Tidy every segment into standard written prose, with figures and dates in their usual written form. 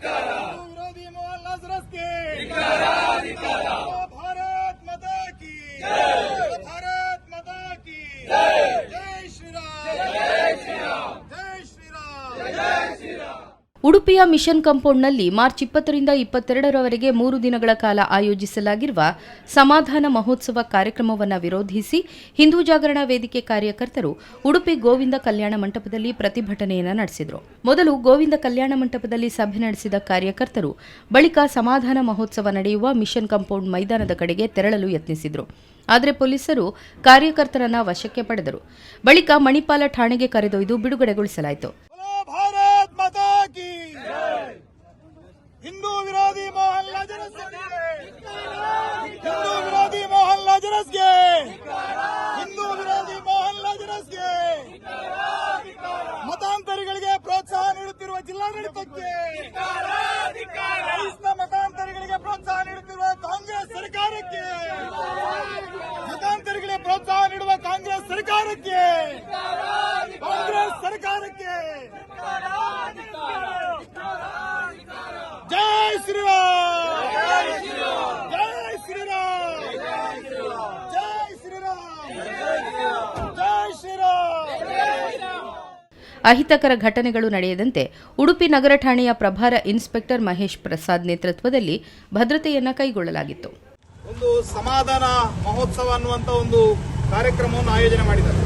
विरोधी मोहनलाल रस्ते भारत माता की भारत माता की जय श्री राम जय श्री राम जय श्री राम जय श्री राम. ಉಡುಪಿಯ ಮಿಷನ್ ಕಾಂಪೌಂಡ್ನಲ್ಲಿ ಮಾರ್ಚ್ 20ರಿಂದ 22ರವರೆಗೆ 3 ದಿನಗಳ ಕಾಲ ಆಯೋಜಿಸಲಾಗಿರುವ ಸಮಾಧಾನ ಮಹೋತ್ಸವ ಕಾರ್ಯಕ್ರಮವನ್ನು ವಿರೋಧಿಸಿ ಹಿಂದೂ ಜಾಗರಣಾ ವೇದಿಕೆ ಕಾರ್ಯಕರ್ತರು ಉಡುಪಿ ಗೋವಿಂದ ಕಲ್ಯಾಣ ಮಂಟಪದಲ್ಲಿ ಪ್ರತಿಭಟನೆಯನ್ನು ನಡೆಸಿದರು. ಮೊದಲು ಗೋವಿಂದ ಕಲ್ಯಾಣ ಮಂಟಪದಲ್ಲಿ ಸಭೆ ನಡೆಸಿದ ಕಾರ್ಯಕರ್ತರು ಬಳಿಕ ಸಮಾಧಾನ ಮಹೋತ್ಸವ ನಡೆಯುವ ಮಿಷನ್ ಕಾಂಪೌಂಡ್ ಮೈದಾನದ ಕಡೆಗೆ ತೆರಳಲು ಯತ್ನಿಸಿದರು. ಆದರೆ ಪೊಲೀಸರು ಕಾರ್ಯಕರ್ತರನ್ನ ವಶಕ್ಕೆ ಪಡೆದರು. ಬಳಿಕ ಮಣಿಪಾಲ ಠಾಣೆಗೆ ಕರೆದೊಯ್ದು ಬಿಡುಗಡೆಗೊಳಿಸಲಾಯಿತು. भारत माता की हिंदू विरोधी मोहनलाल हिंदू विरोधी मोहनलाल हिंदू विरोधी मोहनलाल ಮತಾಂತರಿಗಳಿಗೆ ಪ್ರೋತ್ಸಾಹ ನೀಡುತ್ತಿರುವ ಜಿಲ್ಲಾಡಳಿತಕ್ಕೆ ಮತಾಂತರಿಗಳಿಗೆ ಪ್ರೋತ್ಸಾಹ ನೀಡುತ್ತಿರುವ ಕಾಂಗ್ರೆಸ್ ಸರ್ಕಾರಕ್ಕೆ ಮತಾಂತರಿಗಳಿಗೆ ಪ್ರೋತ್ಸಾಹ ನೀಡುವ ಕಾಂಗ್ರೆಸ್ ಸರ್ಕಾರಕ್ಕೆ जय श्री राम जय श्री राम जय श्री राम जय श्री राम. ಅಹಿತಕರ ಘಟನೆಗಳು ನಡೆಯದಂತೆ ಉಡುಪಿ ನಗರ ಠಾಣೆಯ ಪ್ರಭಾರ ಇನ್ಸ್ಪೆಕ್ಟರ್ ಮಹೇಶ್ ಪ್ರಸಾದ್ ನೇತೃತ್ವದಲ್ಲಿ ಭದ್ರತೆಯನ್ನು ಕೈಗೊಳ್ಳಲಾಗಿತ್ತು. ಒಂದು ಸಮಾಧಾನ ಮಹೋತ್ಸವ ಅನ್ನುವಂತ ಒಂದು ಕಾರ್ಯಕ್ರಮವನ್ನು ಆಯೋಜನೆ ಮಾಡಿದ್ದಾರೆ.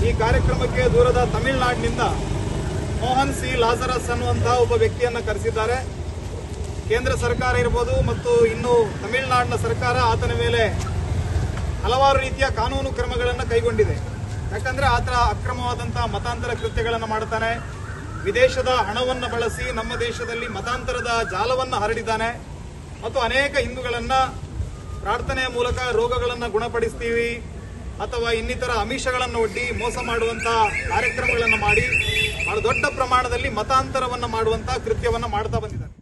ಈ ಕಾರ್ಯಕ್ರಮಕ್ಕೆ ದೂರದ ತಮಿಳುನಾಡಿನಿಂದ ಮೋಹನ್ ಸಿ ಲಾಜರಸ್ ಅನ್ನುವಂತಹ ಒಬ್ಬ ವ್ಯಕ್ತಿಯನ್ನು ಕರೆಸಿದ್ದಾರೆ. ಕೇಂದ್ರ ಸರ್ಕಾರ ಇರಬಹುದು ಮತ್ತು ಇನ್ನು ತಮಿಳುನಾಡಿನ ಸರ್ಕಾರ ಆತನ ಮೇಲೆ ಹಲವಾರು ರೀತಿಯ ಕಾನೂನು ಕ್ರಮಗಳನ್ನು ಕೈಗೊಂಡಿದೆ. ಯಾಕಂದ್ರೆ ಆತ ಅಕ್ರಮವಾದಂತಹ ಮತಾಂತರ ಕೃತ್ಯಗಳನ್ನು ಮಾಡುತ್ತಾನೆ. ವಿದೇಶದ ಹಣವನ್ನು ಬಳಸಿ ನಮ್ಮ ದೇಶದಲ್ಲಿ ಮತಾಂತರದ ಜಾಲವನ್ನು ಹರಡಿದ್ದಾನೆ ಮತ್ತು ಅನೇಕ ಹಿಂದೂಗಳನ್ನ ಪ್ರಾರ್ಥನೆಯ ಮೂಲಕ ರೋಗಗಳನ್ನು ಗುಣಪಡಿಸ್ತೀವಿ ಅಥವಾ ಇನ್ನಿತರ ಆಮಿಷಗಳನ್ನು ಒಡ್ಡಿ ಮೋಸ ಮಾಡುವಂತಹ ಕಾರ್ಯಕ್ರಮಗಳನ್ನು ಮಾಡಿ ಬಹಳ ದೊಡ್ಡ ಪ್ರಮಾಣದಲ್ಲಿ ಮತಾಂತರವನ್ನು ಮಾಡುವಂತಹ ಕೃತ್ಯವನ್ನು ಮಾಡ್ತಾ ಬಂದಿದ್ದಾರೆ.